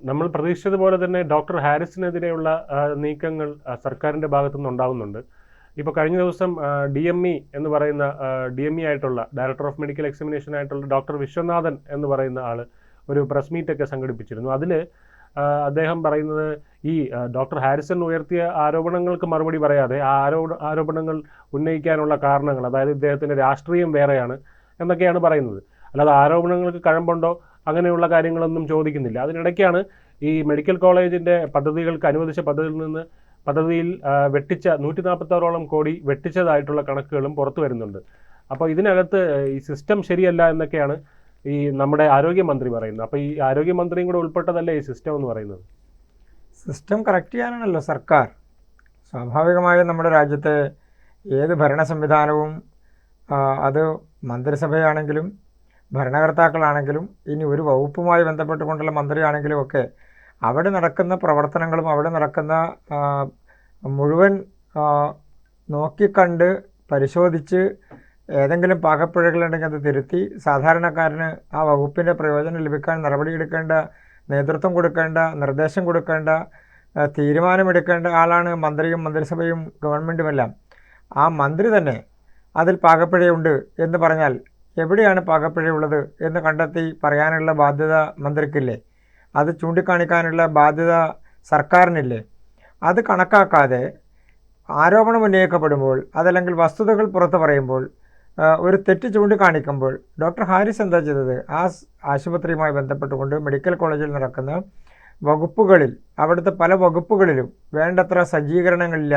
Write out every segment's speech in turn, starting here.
നമ്മൾ പ്രതീക്ഷിച്ചതുപോലെ തന്നെ ഡോക്ടർ ഹാരിസിനെതിരെയുള്ള നീക്കങ്ങൾ സർക്കാരിൻ്റെ ഭാഗത്തുനിന്ന് ഉണ്ടാകുന്നുണ്ട്. ഇപ്പോൾ കഴിഞ്ഞ ദിവസം DME എന്ന് പറയുന്ന DME ആയിട്ടുള്ള ഡയറക്ടർ ഓഫ് മെഡിക്കൽ എക്സാമിനേഷൻ ആയിട്ടുള്ള ഡോക്ടർ വിശ്വനാഥൻ എന്ന് പറയുന്ന ആൾ ഒരു പ്രസ് മീറ്റൊക്കെ സംഘടിപ്പിച്ചിരുന്നു. അതിൽ അദ്ദേഹം പറയുന്നത് ഈ ഡോക്ടർ ഹാരിസൺ ഉയർത്തിയ ആരോപണങ്ങൾക്ക് മറുപടി പറയാതെ ആ ആരോപണങ്ങൾ ഉന്നയിക്കാനുള്ള കാരണങ്ങൾ, അതായത് ഇദ്ദേഹത്തിൻ്റെ രാഷ്ട്രീയം വേറെയാണ് എന്നൊക്കെയാണ് പറയുന്നത്. അല്ലാതെ ആരോപണങ്ങൾക്ക് കഴമ്പുണ്ടോ അങ്ങനെയുള്ള കാര്യങ്ങളൊന്നും ചോദിക്കുന്നില്ല. അതിനിടയ്ക്കാണ് ഈ മെഡിക്കൽ കോളേജിൻ്റെ പദ്ധതികൾക്ക് അനുവദിച്ച പദ്ധതിയിൽ വെട്ടിച്ച 146 കോടി വെട്ടിച്ചതായിട്ടുള്ള കണക്കുകളും പുറത്തു വരുന്നുണ്ട്. അപ്പോൾ ഇതിനകത്ത് ഈ സിസ്റ്റം ശരിയല്ല എന്നൊക്കെയാണ് ഈ നമ്മുടെ ആരോഗ്യമന്ത്രി പറയുന്നത്. അപ്പോൾ ഈ ആരോഗ്യമന്ത്രിയും കൂടെ ഉൾപ്പെട്ടതല്ലേ ഈ സിസ്റ്റം എന്ന് പറയുന്നത്? സിസ്റ്റം കറക്റ്റ് ചെയ്യാനാണല്ലോ സർക്കാർ. സ്വാഭാവികമായും നമ്മുടെ രാജ്യത്തെ ഏത് ഭരണ സംവിധാനവും അത് മന്ത്രിസഭയാണെങ്കിലും ഭരണകർത്താക്കളാണെങ്കിലും ഇനി ഒരു വകുപ്പുമായി ബന്ധപ്പെട്ടുകൊണ്ടുള്ള മന്ത്രിയാണെങ്കിലും ഒക്കെ അവിടെ നടക്കുന്ന പ്രവർത്തനങ്ങളും അവിടെ നടക്കുന്ന മുഴുവൻ നോക്കിക്കണ്ട് പരിശോധിച്ച് ഏതെങ്കിലും പാകപ്പിഴകളുണ്ടെങ്കിൽ അത് തിരുത്തി സാധാരണക്കാരന് ആ വകുപ്പിൻ്റെ പ്രയോജനം ലഭിക്കാൻ നടപടിയെടുക്കേണ്ട, നേതൃത്വം കൊടുക്കേണ്ട, നിർദ്ദേശം കൊടുക്കേണ്ട, തീരുമാനമെടുക്കേണ്ട ആളാണ് മന്ത്രിയും മന്ത്രിസഭയും ഗവൺമെൻറ്റുമെല്ലാം. ആ മന്ത്രി തന്നെ അതിൽ പാകപ്പിഴയുണ്ട് എന്ന് പറഞ്ഞാൽ എവിടെയാണ് പാകപ്പിഴയുള്ളത് എന്ന് കണ്ടെത്തി പറയാനുള്ള ബാധ്യത മന്ത്രിക്കില്ലേ? അത് ചൂണ്ടിക്കാണിക്കാനുള്ള ബാധ്യത സർക്കാരിനില്ലേ? അത് കണക്കാക്കാതെ ആരോപണം ഉന്നയിക്കപ്പെടുമ്പോൾ അതല്ലെങ്കിൽ വസ്തുതകൾ പുറത്തു പറയുമ്പോൾ ഒരു തെറ്റ് ചൂണ്ടിക്കാണിക്കുമ്പോൾ ഡോക്ടർ ഹാരിസ് എന്താ ചെയ്തത്? ആ ആശുപത്രിയുമായി ബന്ധപ്പെട്ടുകൊണ്ട് മെഡിക്കൽ കോളേജിൽ നടക്കുന്ന വകുപ്പുകളിൽ, അവിടുത്തെ പല വകുപ്പുകളിലും വേണ്ടത്ര സജ്ജീകരണങ്ങളില്ല,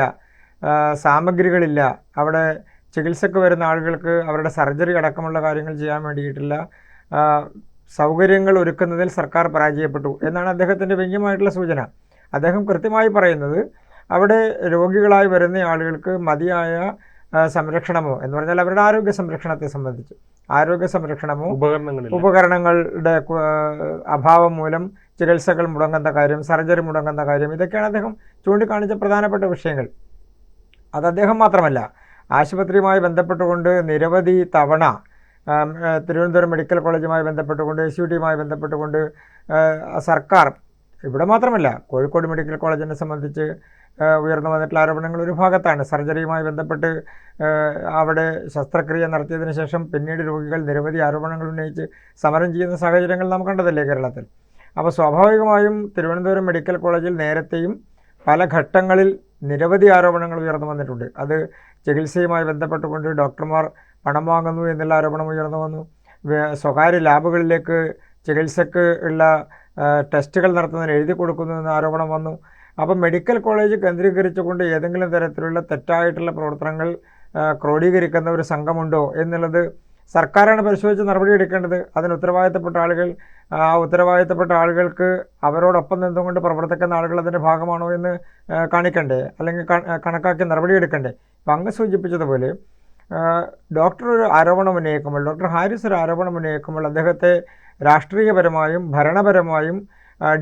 സാമഗ്രികളില്ല. അവിടെ ചികിത്സക്ക് വരുന്ന ആളുകൾക്ക് അവരുടെ സർജറി അടക്കമുള്ള കാര്യങ്ങൾ ചെയ്യാൻ വേണ്ടിയിട്ടുള്ള സൗകര്യങ്ങൾ ഒരുക്കുന്നതിൽ സർക്കാർ പരാജയപ്പെട്ടു എന്നാണ് അദ്ദേഹത്തിൻ്റെ വ്യംഗ്യമായിട്ടുള്ള സൂചന. അദ്ദേഹം കൃത്യമായി പറയുന്നത് അവിടെ രോഗികളായി വരുന്ന ആളുകൾക്ക് മതിയായ സംരക്ഷണമോ എന്ന് പറഞ്ഞാൽ അവരുടെ ആരോഗ്യ സംരക്ഷണത്തെ സംബന്ധിച്ച് ആരോഗ്യ സംരക്ഷണമോ ഉപകരണങ്ങളുടെ അഭാവം മൂലം ചികിത്സകൾ മുടങ്ങുന്ന കാര്യം, സർജറി മുടങ്ങുന്ന കാര്യം, ഇതൊക്കെയാണ് അദ്ദേഹം ചൂണ്ടിക്കാണിച്ച പ്രധാനപ്പെട്ട വിഷയങ്ങൾ. അത് അദ്ദേഹം മാത്രമല്ല, ആശുപത്രിയുമായി ബന്ധപ്പെട്ടുകൊണ്ട് നിരവധി തവണ തിരുവനന്തപുരം മെഡിക്കൽ കോളേജുമായി ബന്ധപ്പെട്ടുകൊണ്ട് SUTയുമായി ബന്ധപ്പെട്ടുകൊണ്ട് സർക്കാർ, ഇവിടെ മാത്രമല്ല കോഴിക്കോട് മെഡിക്കൽ കോളേജിനെ സംബന്ധിച്ച് ഉയർന്നു വന്നിട്ടുള്ള ആരോപണങ്ങൾ ഒരു ഭാഗത്താണ്. സർജറിയുമായി ബന്ധപ്പെട്ട് അവിടെ ശസ്ത്രക്രിയ നടത്തിയതിന് ശേഷം പിന്നീട് രോഗികൾ നിരവധി ആരോപണങ്ങൾ ഉന്നയിച്ച് സമരം ചെയ്യുന്ന സാഹചര്യങ്ങൾ നാം കണ്ടതല്ലേ കേരളത്തിൽ. അപ്പോൾ സ്വാഭാവികമായും തിരുവനന്തപുരം മെഡിക്കൽ കോളേജിൽ നേരത്തെയും പല ഘട്ടങ്ങളിൽ നിരവധി ആരോപണങ്ങൾ ഉയർന്നു വന്നിട്ടുണ്ട്. അത് ചികിത്സയുമായി ബന്ധപ്പെട്ടുകൊണ്ട് ഡോക്ടർമാർ പണം വാങ്ങുന്നു എന്നുള്ള ആരോപണം ഉയർന്നു വന്നു. സ്വകാര്യ ലാബുകളിലേക്ക് ചികിത്സക്ക് ഉള്ള ടെസ്റ്റുകൾ നടത്തുന്നതിന് എഴുതി കൊടുക്കുന്നു എന്ന ആരോപണം വന്നു. അപ്പം മെഡിക്കൽ കോളേജ് കേന്ദ്രീകരിച്ചുകൊണ്ട് ഏതെങ്കിലും തരത്തിലുള്ള തെറ്റായിട്ടുള്ള പ്രവർത്തനങ്ങൾ ക്രോഡീകരിക്കുന്ന ഒരു സംഘമുണ്ടോ എന്നുള്ളത് സർക്കാരാണ് പരിശോധിച്ച് നടപടിയെടുക്കേണ്ടത്. അതിന് ഉത്തരവാദിത്തപ്പെട്ട ആളുകൾക്ക് അവരോടൊപ്പം നിന്നുകൊണ്ട് പ്രവർത്തിക്കുന്ന ആളുകൾ അതിൻ്റെ ഭാഗമാണോ എന്ന് കാണിക്കണ്ടേ, അല്ലെങ്കിൽ കണക്കാക്കി നടപടിയെടുക്കണ്ടേ? അപ്പം അങ്ങ് സൂചിപ്പിച്ചതുപോലെ ഡോക്ടർ ഒരു ആരോപണം ഉന്നയിക്കുമ്പോൾ, ഡോക്ടർ ഹാരിസ് ഒരു ആരോപണം ഉന്നയിക്കുമ്പോൾ അദ്ദേഹത്തെ രാഷ്ട്രീയപരമായും ഭരണപരമായും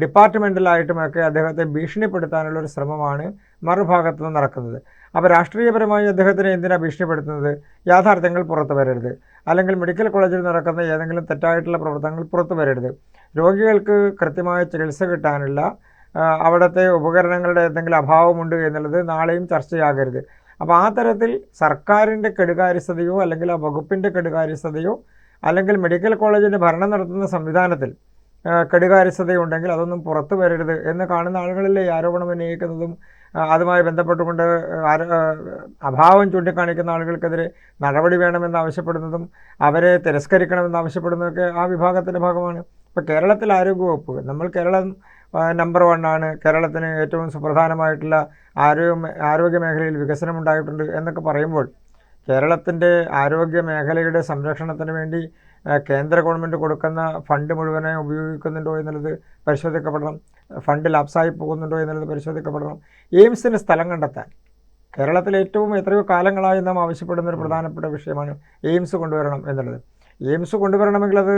ഡിപ്പാർട്ട്മെൻറ്റലായിട്ടുമൊക്കെ അദ്ദേഹത്തെ ഭീഷണിപ്പെടുത്താനുള്ളൊരു ശ്രമമാണ് മറുഭാഗത്തു നിന്ന് നടക്കുന്നത്. അപ്പോൾ രാഷ്ട്രീയപരമായി അദ്ദേഹത്തിനെ എന്തിനാണ് ഭീഷണിപ്പെടുത്തുന്നത്? യാഥാർത്ഥ്യങ്ങൾ പുറത്തു വരരുത്, അല്ലെങ്കിൽ മെഡിക്കൽ കോളേജിൽ നടക്കുന്ന ഏതെങ്കിലും തെറ്റായിട്ടുള്ള പ്രവർത്തനങ്ങൾ പുറത്തു വരരുത്, രോഗികൾക്ക് കൃത്യമായ ചികിത്സ കിട്ടാനുള്ള അവിടുത്തെ ഉപകരണങ്ങളുടെ എന്തെങ്കിലും അഭാവമുണ്ട് എന്നുള്ളത് നാളെയും ചർച്ചയാകരുത്. അപ്പോൾ ആ തരത്തിൽ സർക്കാരിൻ്റെ കെടുകാര്യസ്ഥതയോ അല്ലെങ്കിൽ ആ വകുപ്പിൻ്റെ കെടുകാര്യസ്ഥതയോ അല്ലെങ്കിൽ മെഡിക്കൽ കോളേജിൻ്റെ ഭരണം നടത്തുന്ന സംവിധാനത്തിൽ കെടുകാര്യസ്ഥതയുണ്ടെങ്കിൽ അതൊന്നും പുറത്തു വരരുത് എന്ന് കാണുന്ന ആളുകളിലെ ആരോപണം ഉന്നയിക്കുന്നതും അതുമായി ബന്ധപ്പെട്ടുകൊണ്ട് അഭാവം ചൂണ്ടിക്കാണിക്കുന്ന ആളുകൾക്കെതിരെ നടപടി വേണമെന്ന് ആവശ്യപ്പെടുന്നതും അവരെ തിരസ്കരിക്കണമെന്ന് ആവശ്യപ്പെടുന്നതൊക്കെ ആ വിഭാഗത്തിൻ്റെ ഭാഗമാണ്. ഇപ്പോൾ കേരളത്തിൽ ആരോഗ്യവകുപ്പ്, നമ്മൾ കേരളം നമ്പർ 1 ആണ്, കേരളത്തിന് ഏറ്റവും സുപ്രധാനമായിട്ടുള്ള ആരോഗ്യ മേഖലയിൽ വികസനമുണ്ടായിട്ടുണ്ട് എന്നൊക്കെ പറയുമ്പോൾ കേരളത്തിൻ്റെ ആരോഗ്യ മേഖലയുടെ സംരക്ഷണത്തിന് വേണ്ടി കേന്ദ്ര ഗവൺമെൻറ് കൊടുക്കുന്ന ഫണ്ട് മുഴുവനെ ഉപയോഗിക്കുന്നുണ്ടോ എന്നുള്ളത് പരിശോധിക്കപ്പെടണം. ഫണ്ട് ലാപ്സായി പോകുന്നുണ്ടോ എന്നുള്ളത് പരിശോധിക്കപ്പെടണം. എയിംസിന് സ്ഥലം കണ്ടെത്താൻ കേരളത്തിൽ എത്രയോ കാലങ്ങളായി നാം ആവശ്യപ്പെടുന്ന ഒരു പ്രധാനപ്പെട്ട വിഷയമാണ് എയിംസ് കൊണ്ടുവരണം എന്നുള്ളത്. എയിംസ് കൊണ്ടുവരണമെങ്കിൽ അത്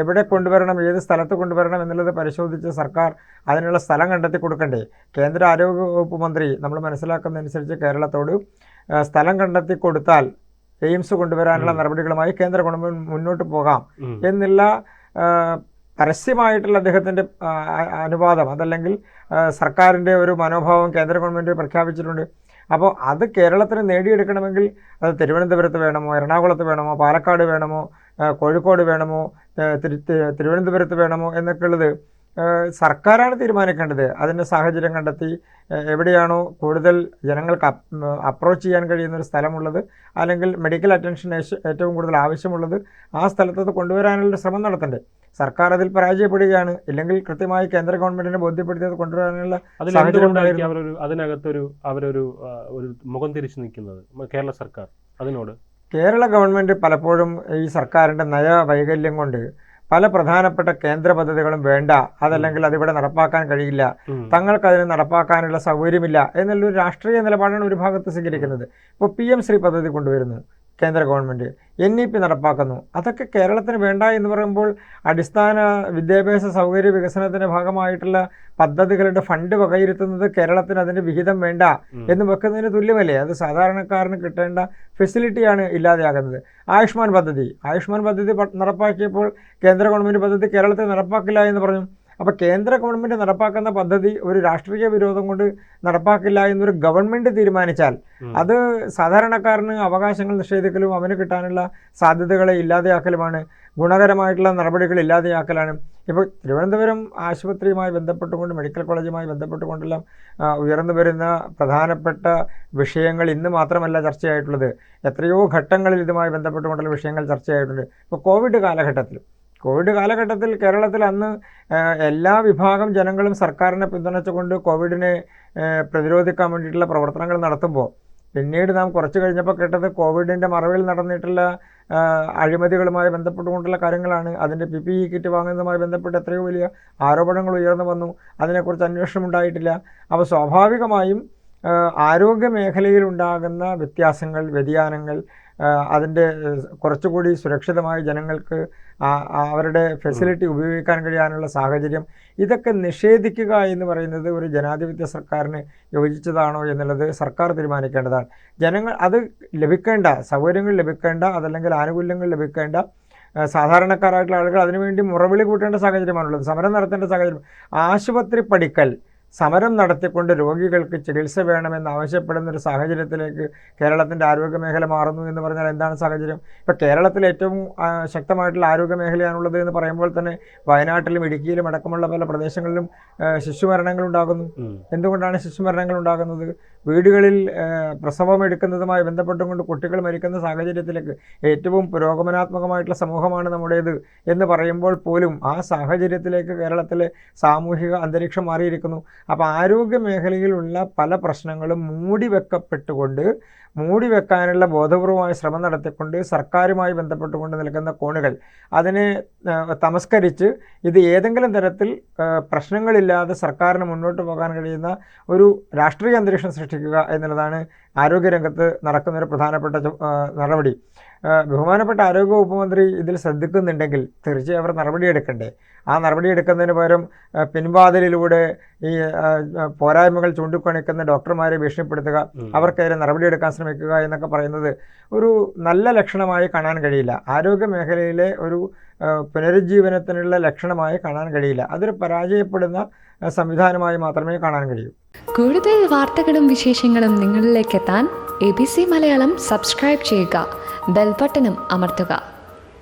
എവിടെ കൊണ്ടുവരണം, ഏത് സ്ഥലത്ത് കൊണ്ടുവരണം എന്നുള്ളത് പരിശോധിച്ച് സർക്കാർ അതിനുള്ള സ്ഥലം കണ്ടെത്തി കൊടുക്കണ്ടേ? കേന്ദ്ര ആരോഗ്യ വകുപ്പ് മന്ത്രി നമ്മൾ മനസ്സിലാക്കുന്നതനുസരിച്ച് കേരളത്തോട് സ്ഥലം കണ്ടെത്തി കൊടുത്താൽ എയിംസ് കൊണ്ടുവരാനുള്ള നടപടികളുമായി കേന്ദ്ര ഗവൺമെൻറ് മുന്നോട്ട് പോകാം എന്നുള്ള പരസ്യമായിട്ടുള്ള അദ്ദേഹത്തിൻ്റെ അനുവാദം അതല്ലെങ്കിൽ സർക്കാരിൻ്റെ ഒരു മനോഭാവം കേന്ദ്ര ഗവൺമെൻറ് പ്രഖ്യാപിച്ചിട്ടുണ്ട്. അപ്പോൾ അത് കേരളത്തിന് നേടിയെടുക്കണമെങ്കിൽ അത് തിരുവനന്തപുരത്ത് വേണമോ, എറണാകുളത്ത് വേണമോ, പാലക്കാട് വേണമോ, കോഴിക്കോട് വേണമോ, തിരുവനന്തപുരത്ത് വേണമോ എന്നൊക്കെയുള്ളത് സർക്കാരാണ് തീരുമാനിക്കേണ്ടത്. അതിൻ്റെ സാഹചര്യം കണ്ടെത്തി എവിടെയാണോ കൂടുതൽ ജനങ്ങൾക്ക് അപ്രോച്ച് ചെയ്യാൻ കഴിയുന്നൊരു സ്ഥലമുള്ളത് അല്ലെങ്കിൽ മെഡിക്കൽ അറ്റൻഷൻ ഏറ്റവും കൂടുതൽ ആവശ്യമുള്ളത് ആ സ്ഥലത്തത് കൊണ്ടുവരാനുള്ള ശ്രമം നടത്തണ്ടേ. സർക്കാർ അതിൽ പരാജയപ്പെടുകയാണ്. ഇല്ലെങ്കിൽ കൃത്യമായി കേന്ദ്ര ഗവൺമെന്റിനെ ബോധ്യപ്പെടുത്തിയത് കൊണ്ടുവരാനുള്ള അവരൊരു മുഖം തിരിച്ചു നിൽക്കുന്നത് കേരള സർക്കാർ അതിനോട്. കേരള ഗവൺമെന്റ് പലപ്പോഴും ഈ സർക്കാരിന്റെ നയവൈകല്യം കൊണ്ട് പല പ്രധാനപ്പെട്ട കേന്ദ്ര പദ്ധതികളും വേണ്ട, അതല്ലെങ്കിൽ അതിവിടെ നടപ്പാക്കാൻ കഴിയില്ല, തങ്ങൾക്ക് അതിന് നടപ്പാക്കാനുള്ള സൗകര്യമില്ല എന്നുള്ളൊരു രാഷ്ട്രീയ നിലപാടാണ് ഒരു ഭാഗത്ത് സ്വീകരിക്കുന്നത്. ഇപ്പോൾ PM ശ്രീ പദ്ധതി കൊണ്ടുവരുന്നു കേന്ദ്ര ഗവൺമെൻറ്, NEP നടപ്പാക്കുന്നു. അതൊക്കെ കേരളത്തിന് വേണ്ട എന്ന് പറയുമ്പോൾ അടിസ്ഥാന വിദ്യാഭ്യാസ സൗകര്യ വികസനത്തിൻ്റെ ഭാഗമായിട്ടുള്ള പദ്ധതികളുടെ ഫണ്ട് വകയിരുത്തുന്നത് കേരളത്തിന് അതിൻ്റെ വിഹിതം വേണ്ട എന്ന് വെക്കുന്നതിന് തുല്യമല്ലേ? അത് സാധാരണക്കാരന് കിട്ടേണ്ട ഫെസിലിറ്റിയാണ് ഇല്ലാതെയാകുന്നത്. ആയുഷ്മാൻ പദ്ധതി നടപ്പാക്കിയപ്പോൾ കേന്ദ്ര ഗവൺമെൻറ് പദ്ധതി കേരളത്തിൽ നടപ്പാക്കില്ല എന്ന് പറഞ്ഞു. അപ്പോൾ കേന്ദ്ര ഗവൺമെൻറ് നടപ്പാക്കുന്ന പദ്ധതി ഒരു രാഷ്ട്രീയ വിരോധം കൊണ്ട് നടപ്പാക്കില്ല എന്നൊരു ഗവൺമെൻറ് തീരുമാനിച്ചാൽ അത് സാധാരണക്കാരന് അവകാശങ്ങൾ നിഷേധിക്കലും അവന് കിട്ടാനുള്ള സാധ്യതകളെ ഇല്ലാതെയാക്കലുമാണ്, ഗുണകരമായിട്ടുള്ള നടപടികൾ ഇല്ലാതെയാക്കലാണ്. ഇപ്പോൾ തിരുവനന്തപുരം ആശുപത്രിയുമായി ബന്ധപ്പെട്ടുകൊണ്ട്, മെഡിക്കൽ കോളേജുമായി ബന്ധപ്പെട്ടുകൊണ്ടെല്ലാം ഉയർന്നു വരുന്ന പ്രധാനപ്പെട്ട വിഷയങ്ങൾ ഇന്ന് മാത്രമല്ല ചർച്ചയായിട്ടുള്ളത്, എത്രയോ ഘട്ടങ്ങളിൽ ഇതുമായി ബന്ധപ്പെട്ടുകൊണ്ടുള്ള വിഷയങ്ങൾ ചർച്ചയായിട്ടുണ്ട്. ഇപ്പോൾ കോവിഡ് കാലഘട്ടത്തിൽ കേരളത്തിൽ അന്ന് എല്ലാ വിഭാഗം ജനങ്ങളും സർക്കാരിനെ പിന്തുണച്ചുകൊണ്ട് കോവിഡിനെ പ്രതിരോധിക്കാൻ വേണ്ടിയിട്ടുള്ള പ്രവർത്തനങ്ങൾ നടത്തുമ്പോൾ പിന്നീട് നാം കുറച്ച് കഴിഞ്ഞപ്പോൾ കേട്ടത് കോവിഡിൻ്റെ മറവിൽ നടന്നിട്ടുള്ള അഴിമതികളുമായി ബന്ധപ്പെട്ടുകൊണ്ടുള്ള കാര്യങ്ങളാണ്. അതിൻ്റെ PPE കിറ്റ് വാങ്ങുന്നതുമായി ബന്ധപ്പെട്ട് എത്രയോ വലിയ ആരോപണങ്ങൾ ഉയർന്നു വന്നു. അതിനെക്കുറിച്ച് അന്വേഷണം ഉണ്ടായിട്ടില്ല. അപ്പോൾ സ്വാഭാവികമായും ആരോഗ്യ മേഖലയിൽ ഉണ്ടാകുന്ന വ്യത്യാസങ്ങൾ, വ്യതിയാനങ്ങൾ, അതിൻ്റെ കുറച്ചുകൂടി സുരക്ഷിതമായി ജനങ്ങൾക്ക് അവരുടെ ഫെസിലിറ്റി ഉപയോഗിക്കാൻ കഴിയാനുള്ള സാഹചര്യം, ഇതൊക്കെ നിഷേധിക്കുക എന്ന് പറയുന്നത് ഒരു ജനാധിപത്യ സർക്കാരിന് യോജിച്ചതാണോ എന്നുള്ളത് സർക്കാർ തീരുമാനിക്കേണ്ടതാണ്. ജനങ്ങൾ അത് ലഭിക്കേണ്ട സൗകര്യങ്ങൾ ലഭിക്കേണ്ട, അതല്ലെങ്കിൽ ആനുകൂല്യങ്ങൾ ലഭിക്കേണ്ട സാധാരണക്കാരായിട്ടുള്ള ആളുകൾ അതിനുവേണ്ടി മുറവിളി കൂട്ടേണ്ട സാഹചര്യമാണുള്ളത്. സമരം നടത്തേണ്ട സാഹചര്യം. ആശുപത്രി പടിക്കൽ സമരം നടത്തിക്കൊണ്ട് രോഗികൾക്ക് ചികിത്സ വേണമെന്ന് ആവശ്യപ്പെടുന്നൊരു സാഹചര്യത്തിലേക്ക് കേരളത്തിൻ്റെ ആരോഗ്യ മേഖല മാറുന്നു എന്ന് പറഞ്ഞാൽ എന്താണ് സാഹചര്യം? ഇപ്പോൾ കേരളത്തിൽ ഏറ്റവും ശക്തമായിട്ടുള്ള ആരോഗ്യ മേഖലയാണുള്ളത് എന്ന് പറയുമ്പോൾ തന്നെ വയനാട്ടിലും ഇടുക്കിയിലും അടക്കമുള്ള പല പ്രദേശങ്ങളിലും ശിശുമരണങ്ങൾ ഉണ്ടാകുന്നു. എന്തുകൊണ്ടാണ് ശിശുമരണങ്ങൾ ഉണ്ടാകുന്നത്? വീടുകളിൽ പ്രസവം എടുക്കുന്നതുമായി ബന്ധപ്പെട്ടുകൊണ്ട് കുട്ടികൾ മരിക്കുന്ന സാഹചര്യത്തിലേക്ക്, ഏറ്റവും പുരോഗമനാത്മകമായിട്ടുള്ള സമൂഹമാണ് നമ്മുടേത് എന്ന് പറയുമ്പോൾ പോലും ആ സാഹചര്യത്തിലേക്ക് കേരളത്തിലെ സാമൂഹിക അന്തരീക്ഷം മാറിയിരിക്കുന്നു. അപ്പോൾ ആരോഗ്യ മേഖലയിലുള്ള പല പ്രശ്നങ്ങളും മൂടി വെക്കാനുള്ള ബോധപൂർവമായ ശ്രമം നടത്തിക്കൊണ്ട് സർക്കാരുമായി ബന്ധപ്പെട്ടുകൊണ്ട് നിൽക്കുന്ന കോണുകൾ അതിനെ തമസ്കരിച്ച് ഇത് ഏതെങ്കിലും തരത്തിൽ പ്രശ്നങ്ങളില്ലാതെ സർക്കാരിന് മുന്നോട്ട് പോകാൻ കഴിയുന്ന ഒരു രാഷ്ട്രീയ അന്തരീക്ഷം സൃഷ്ടിക്കുക എന്നുള്ളതാണ് ആരോഗ്യരംഗത്ത് നടക്കുന്നൊരു പ്രധാനപ്പെട്ട നടപടി. ബഹുമാനപ്പെട്ട ആരോഗ്യ വകുപ്പ് മന്ത്രി ഇതിൽ ശ്രദ്ധിക്കുന്നുണ്ടെങ്കിൽ തീർച്ചയായും അവർ നടപടിയെടുക്കണ്ടേ? ആ നടപടിയെടുക്കുന്നതിന് പകരം പിൻവാതിലിലൂടെ ഈ പോരായ്മകൾ ചൂണ്ടിക്കാണിക്കുന്ന ഡോക്ടർമാരെ ഭീഷണിപ്പെടുത്തുക, അവർക്കെതിരെ നടപടിയെടുക്കാൻ ശ്രമിക്കുക എന്നൊക്കെ പറയുന്നത് ഒരു നല്ല ലക്ഷണമായി കാണാൻ കഴിയില്ല. ആരോഗ്യ മേഖലയിലെ ഒരു പുനരുജ്ജീവനത്തിനുള്ള ലക്ഷണമായി കാണാൻ കഴിയില്ല. അതൊരു പരാജയപ്പെടുന്ന സംവിധാനമായി മാത്രമേ കാണാൻ കഴിയൂ. കൂടുതൽ വാർത്തകളും വിശേഷങ്ങളും നിങ്ങളിലേക്ക് എത്താൻ ABC മലയാളം സബ്സ്ക്രൈബ് ചെയ്യുക, ബെൽ ബട്ടണും അമർത്തുക.